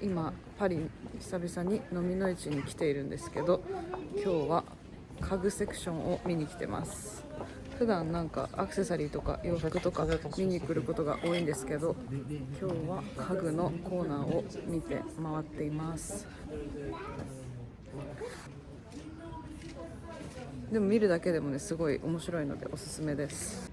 今パリ久々に飲みの市に来ているんですけど、今日は家具セクションを見に来てます。普段なんかアクセサリーとか洋服とか見に来ることが多いんですけど、今日は家具のコーナーを見て回っています。でも見るだけでもね、すごい面白いのでおすすめです。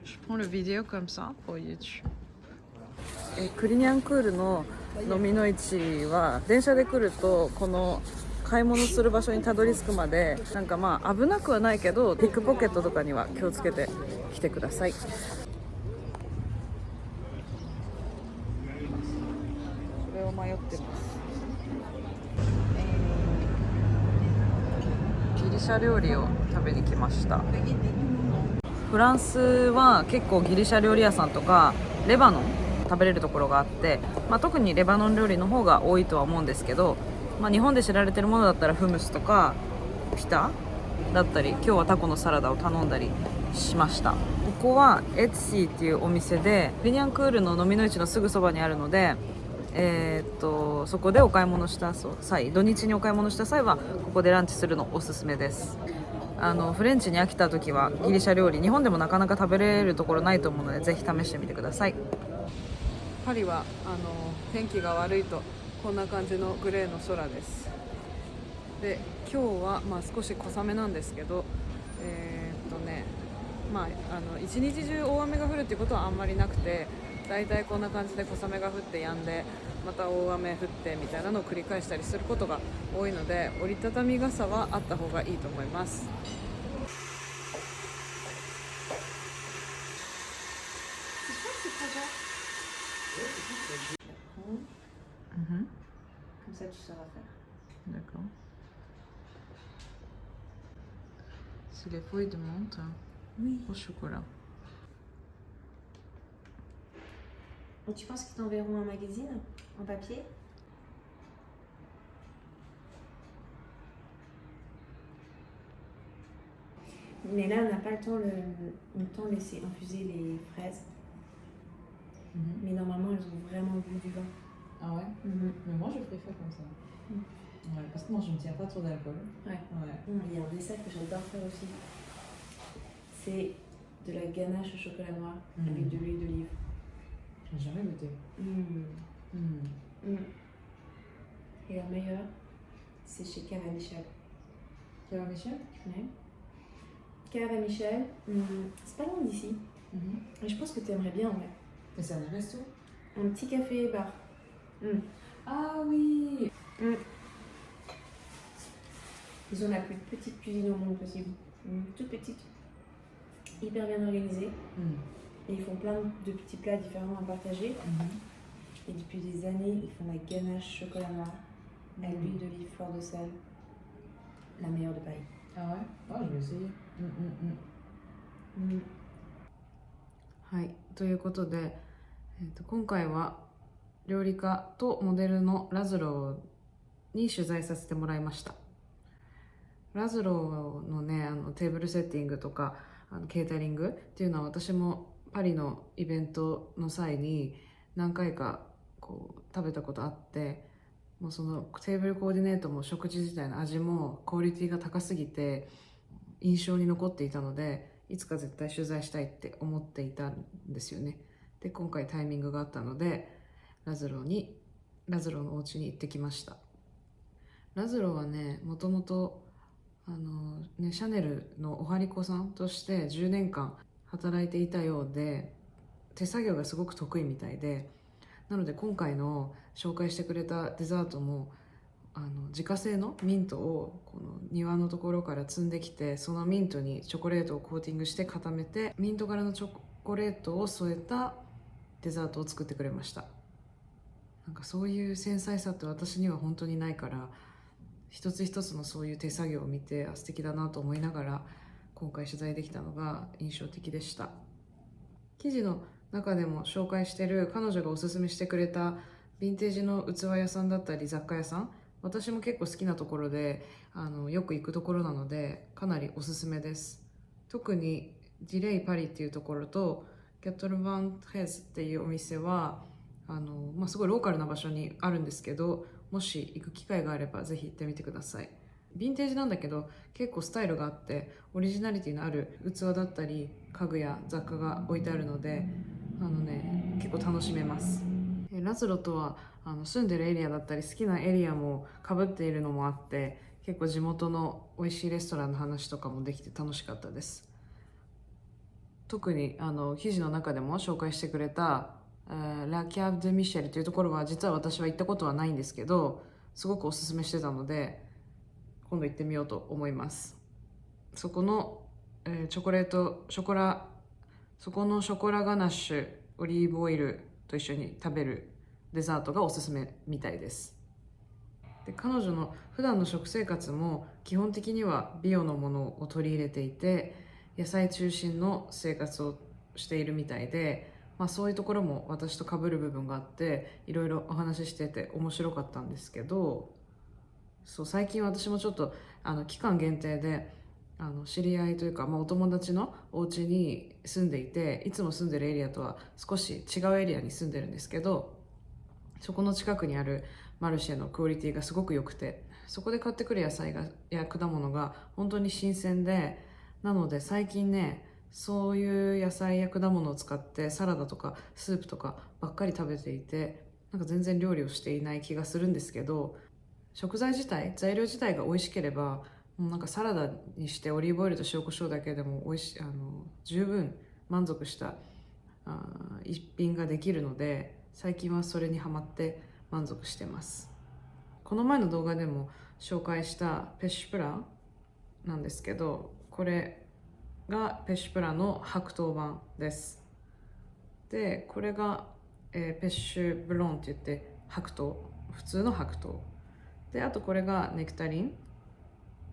Je prends le vidéo comme ça pour YouTube。クリニャンクールの飲みの市は電車で来るとこの買い物する場所にたどり着くまでなんかまあ危なくはないけどピックポケットとかには気をつけて来てください。それを迷ってます。ギリシャ料理を食べに来ました。フランスは結構ギリシャ料理屋さんとかレバノン食べれるところがあって、特にレバノン料理の方が多いとは思うんですけど、日本で知られてるものだったらフムスとかピタだったり、今日はタコのサラダを頼んだりしました。ここはエツシーっていうお店でビニャンクールの飲みの市のすぐそばにあるので、そこでお買い物した際、土日にお買い物した際はここでランチするのおすすめです。フレンチに飽きた時はギリシャ料理、日本でもなかなか食べれるところないと思うのでぜひ試してみてください。パリは天気が悪いとこんな感じのグレーの空です。で今日は少し小雨なんですけど、一日中大雨が降るっていうことはあんまりなくて、だいたいこんな感じで小雨が降って止んでまた大雨降ってみたいなのを繰り返したりすることが多いので、折りたたみ傘はあった方がいいと思います。Comme ça, tu sauras faire. D'accord. C'est les feuilles de menthe Oui. au chocolat. Et tu penses qu'ils t'enverront un magazine en papier? Mais là, on n'a pas le temps de laisser infuser les fraises. Mais normalement, elles ont vraiment bu du vin. Ah ouais? Mais moi, je préfère comme ça. Ouais, parce que moi, je ne tiens pas trop d'alcool. Ouais. Il y a un dessert que j'adore faire aussi. C'est de la ganache au chocolat noir avec de l'huile d'olive. Je n'ai jamais goûté. Et la meilleure, c'est chez Cava Michel. Cava Michel? Ouais. Cava Michel, c'est pas loin d'ici. Et je pense que tu aimerais bien en vrai. Et c'est un resto? Un petit café bar. Ah oui! Ils ont la plus petite cuisine au monde possible. Toute petite. Hyper bien organisée. Et ils font plein de petits plats différents à partager. Et depuis des années, ils font la ganache chocolat noir à l'huile d'olive, fleur de sel. La meilleure de Paris. Ah ouais? Ah, je vais essayer. はい、ということで、今回は料理家とモデルのラズローに取材させてもらいました。ラズローのね、テーブルセッティングとかケータリングっていうのは私もパリのイベントの際に何回かこう食べたことあって、もうそのテーブルコーディネートも食事自体の味もクオリティが高すぎて印象に残っていたので、いつか絶対取材したいって思っていたんですよね。で今回タイミングがあったのでラズローのお家に行ってきました。ラズローはね、もともとシャネルのおはりこさんとして10年間働いていたようで、手作業がすごく得意みたいで、なので今回の紹介してくれたデザートも自家製のミントをこの庭のところから摘んできて、そのミントにチョコレートをコーティングして固めて、ミント柄のチョコレートを添えたデザートを作ってくれました。なんかそういう繊細さって私には本当にないから、一つ一つのそういう手作業を見て素敵だなと思いながら今回取材できたのが印象的でした。記事の中でも紹介してる彼女がおすすめしてくれたヴィンテージの器屋さんだったり雑貨屋さん、私も結構好きなところでよく行くところなのでかなりおすすめです。特にディレイパリっていうところとキャトルバン・トレズっていうお店はすごいローカルな場所にあるんですけど、もし行く機会があればぜひ行ってみてください。ヴィンテージなんだけど結構スタイルがあってオリジナリティのある器だったり家具や雑貨が置いてあるので結構楽しめます。ラズロとは住んでるエリアだったり好きなエリアもかぶっているのもあって結構地元の美味しいレストランの話とかもできて楽しかったです。特に記事の中でも紹介してくれたラ・キャブ・ドゥ・ミシェルというところは実は私は行ったことはないんですけどすごくおすすめしてたので今度行ってみようと思います。そこの、そこのショコラガナッシュオリーブオイルと一緒に食べるデザートがおすすめみたいです。で彼女の普段の食生活も基本的には美容のものを取り入れていて野菜中心の生活をしているみたいで、そういうところも私と被る部分があっていろいろお話ししてて面白かったんですけど、最近私もちょっと期間限定で知り合いというか、お友達のお家に住んでいていつも住んでるエリアとは少し違うエリアに住んでるんですけどそこの近くにあるマルシェのクオリティがすごく良くてそこで買ってくる野菜や果物が本当に新鮮でなので最近ねそういう野菜や果物を使ってサラダとかスープとかばっかり食べていて全然料理をしていない気がするんですけど食材自体材料自体が美味しければもうサラダにしてオリーブオイルと塩コショウだけでも十分満足した一品ができるので最近はそれにハマって満足してます。この前の動画でも紹介したペッシュプラなんですけどこれがペッシュプラの白桃版です。でこれが、ペッシュブロンって言って白桃普通の白桃であとこれがネクタリン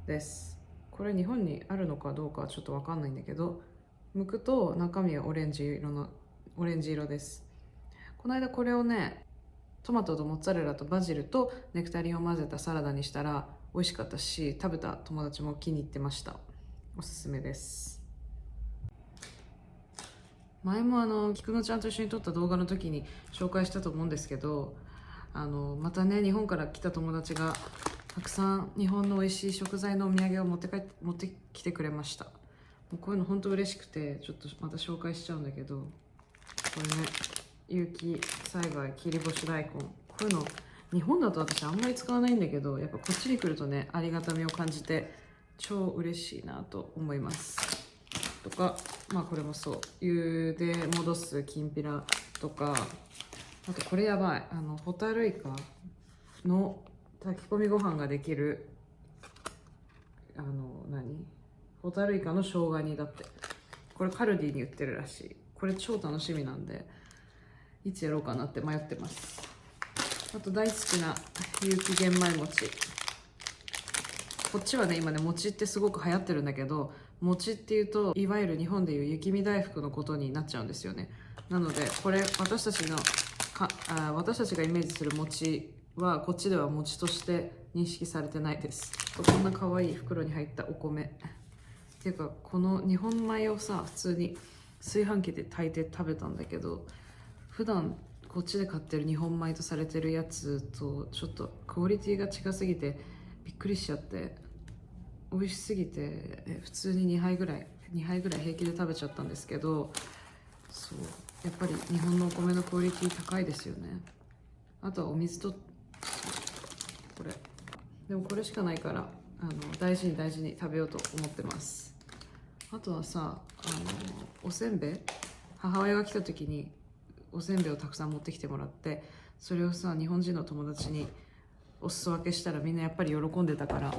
です。これ日本にあるのかどうかはちょっと分かんないんだけど剥くと中身はオレンジ色です。この間これをねトマトとモッツァレラとバジルとネクタリンを混ぜたサラダにしたら美味しかったし食べた友達も気に入ってました。おすすめです。前も菊乃ちゃんと一緒に撮った動画の時に紹介したと思うんですけどまたね日本から来た友達がたくさん日本の美味しい食材のお土産を持ってきてくれました。もうこういうの本当嬉しくてちょっとまた紹介しちゃうんだけどこれね有機栽培切り干し大根こういうの日本だと私あんまり使わないんだけどやっぱこっちに来るとねありがたみを感じて超嬉しいなと思いますとかこれもそう茹で戻すきんぴらとかあとこれやばいホタルイカの炊き込みご飯ができるホタルイカの生姜煮だってこれカルディに売ってるらしい。これ超楽しみなんでいつやろうかなって迷ってます。あと大好きな有機玄米餅こっちはね今ね餅ってすごく流行ってるんだけど餅っていうといわゆる日本でいう雪見大福のことになっちゃうんですよね。なのでこれ私たちがイメージする餅はこっちでは餅として認識されてないです。こんな可愛い袋に入ったお米っていうかこの日本米をさ普通に炊飯器で炊いて食べたんだけど普段こっちで買ってる日本米とされてるやつとちょっとクオリティが違すぎてびっくりしちゃって美味しすぎて普通に2杯ぐらい平気で食べちゃったんですけどそうやっぱり日本のお米のクオリティ高いですよね。あとはお水とこれでもこれしかないから大事に食べようと思ってます。あとはさおせんべい母親が来た時におせんべいをたくさん持ってきてもらってそれをさ日本人の友達にお裾分けしたらみんなやっぱり喜んでたから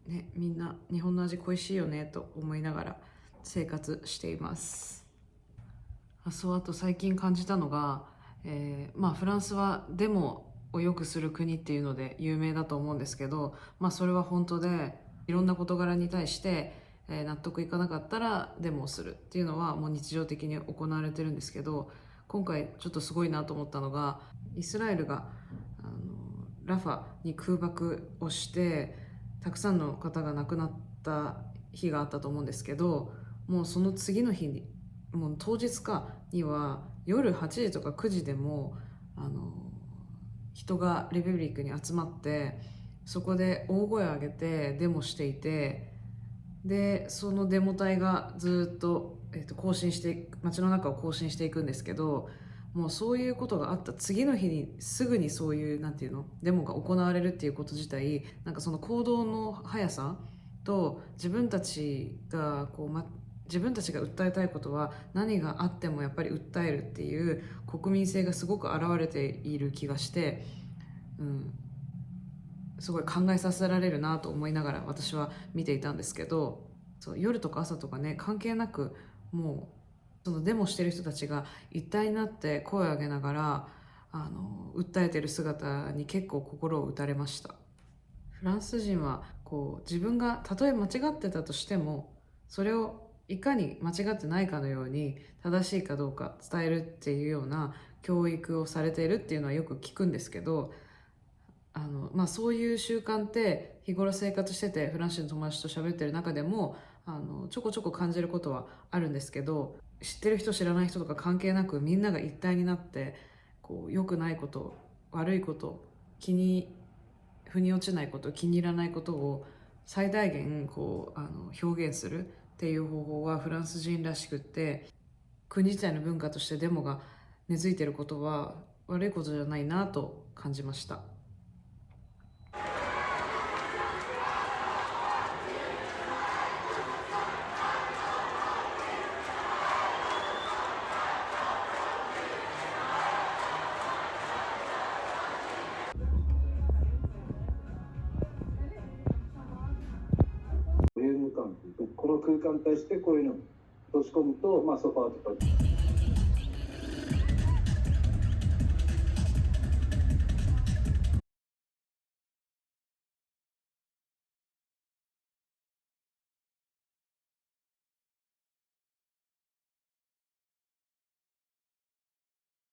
ねみんな日本の味恋しいよねと思いながら生活しています。あと最近感じたのが、フランスはデモをよくする国っていうので有名だと思うんですけど、それは本当でいろんな事柄に対して、納得いかなかったらデモをするっていうのはもう日常的に行われてるんですけど今回ちょっとすごいなと思ったのがイスラエルがラファに空爆をしてたくさんの方が亡くなった日があったと思うんですけどもうその次の日にもう当日には夜8時とか9時でも人がレペブリックに集まってそこで大声を上げてデモしていて、でそのデモ隊がずっと、行進して街の中を行進していくんですけど、もうそういうことがあった次の日にすぐにそういうなんていうのデモが行われるっていうこと自体、なんかその行動の速さと自分たちが自分たちが訴えたいことは何があってもやっぱり訴えるっていう国民性がすごく現れている気がして、すごい考えさせられるなと思いながら私は見ていたんですけど、そう夜とか朝とかね関係なく、もうそのデモしてる人たちが一体になって声を上げながら訴えてる姿に結構心を打たれました。フランス人は自分がたとえ間違ってたとしてもそれをいかに間違ってないかのように正しいかどうか伝えるっていうような教育をされているっていうのはよく聞くんですけど、そういう習慣って日頃生活しててフランス人の友達と喋ってる中でもちょこちょこ感じることはあるんですけど、知ってる人知らない人とか関係なくみんなが一体になって良くないこと悪いこと気に腑に落ちないこと気に入らないことを最大限表現するっていう方法はフランス人らしくって、国自体の文化としてデモが根付いていることは悪いことじゃないなと感じました。この空間に対してこういうのを落とし込むと、ソファーとか